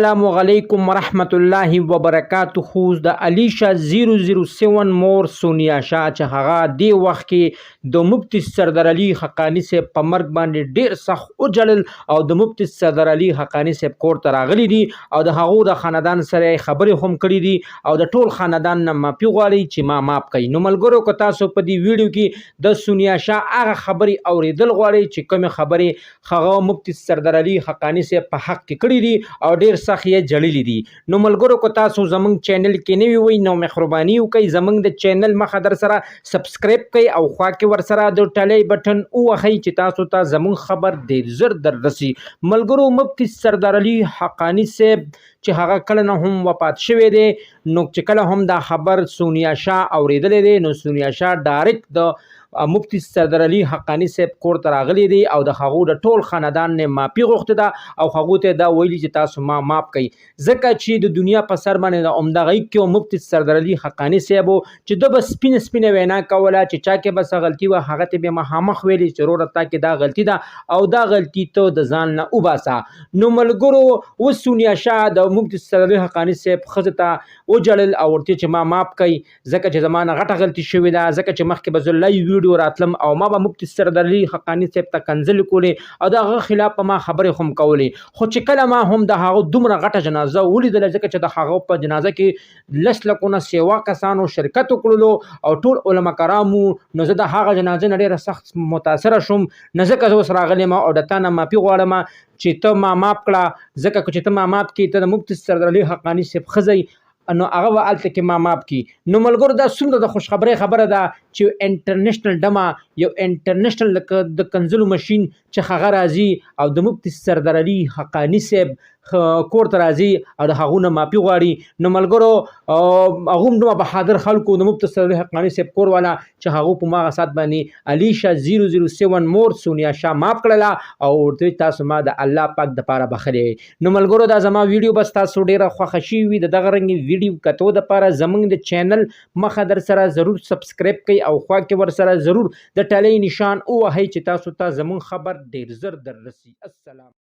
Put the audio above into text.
السلام علیکم ورحمت الله وبرکاته. د علیشا 007 مور سونیا شاه چې هغه دی وخت کې د مفتی سردار علي حقانی صاحب په مرګ باندې ډیر سخت وجلل او د مفتی سردار علي حقانی صاحب کور ته راغلي دي او د هغو د خاندان سره خبرې هم کړي دي او د ټول خاندان نه معافي غواړي چې ما معاف کړي. نو ملګرو که تاسو په دې ویډیو کې د سونیا شاه هغه خبرې اوریدل غواړي چې کومې خبرې هغه مفتی سردار علي حقانی صاحب په حق کې کړي دي او ډیر سخت یې جړلې دي. نو ملګرو که تاسو زمونږ چینل کې نوي وئ نو مهرباني وکړئ زمونږ د چینل مخه در سره سبسکرایب کړئ او خوا کې ور سره د ټلۍ بټن ووهئ چې تاسو ته زمونږ خبر ډیر زر در رسي. ملګرو مفتی سردار علي حقانی صاحب چې هغه کله نه هم وفات شوی دی نو چې کله هم دا خبر سونیا شاه اوریدلی دی نو سونیا شاه ډایرکټ د مفتی سردار علي حقانی صاحب کور ته راغلی دی او د هغو د ټول خاندان نه معافي غوښتې ده او هغو ته دا ویلي چې تاسو ما معاف کړئ ځکه چې د دنیا په سر باندې د عمده غیږ کې مفتی سردار علي حقانی صاحب چې ده به سپینه وینا کوله چې چا کې به څه غلطي وه هغه ته به مخامخ ویلي چې وروره تا کې دا غلطي ده او دا غلطي ته د ځان نه وباسه. نو ملګرو اوس سونیا شاه د مفتی سردار علي حقانی صاحب ښځې ته وجړل او ورته چې ما معاف کړئ ځکه چې زما نه غټه غلطي شوې ده ځکه چې مخکې به زه لایو ویډیو راتلم او ما به مفتی سردار علي حقانی صاحب ته کنځلې کولې او د هغه خلاف به ما خبرې هم کولې خو چې کله ما هم د هغه دومره غټه جنازه ولیدله ځکه چې د هغه په جنازه کې 10 لکونه سیوا کسانو شرکت وکړلو او ټول علما کرامو نو زه د هغه جنازې نه ډېره سخت متاثره شوم نو ځکه زه اوس راغلی یم او د تا نه معافي غواړم چې ته ما معاف کړه ځکه چې ته ما معاف کړې ته د مفتی سردار علي حقانی صاحب ښځی نو هغه به هلته کې ما معاف کړي. نو ملګرو دا څومره د خوشخبرۍ خبره ده چې انټرنیشنل ډمه یو انټرنیشنل لکه د کنځلو مشین چې هغه راځي او د مفتی سردار علي حقانی صاحب کور ته راځي او د هغو نه معافي غواړي. نو ملګرو هغو هم دومره بهادر خلکو د مفتی سردار علي حقانی صاحب کور والا چې هغو په هماغه ساعت باندې علیشا 007 مور سونیا شاه معاف کړله او ورته تاسو ما د الله پاک دپاره بخښلی. نو ملګرو دا زما ویډیو بس تاسو ډېره خوښه شوي وي د دغه رنګې ویډیو کتو دپاره زمونږ د چینل مخه در سره ضرور سبسکرایب کړئ او خوا کې ور سره ضرور د ټلۍ نشان ووهئ چې تاسو ته زمونږ خبر ډېر زر در رسي. السلام.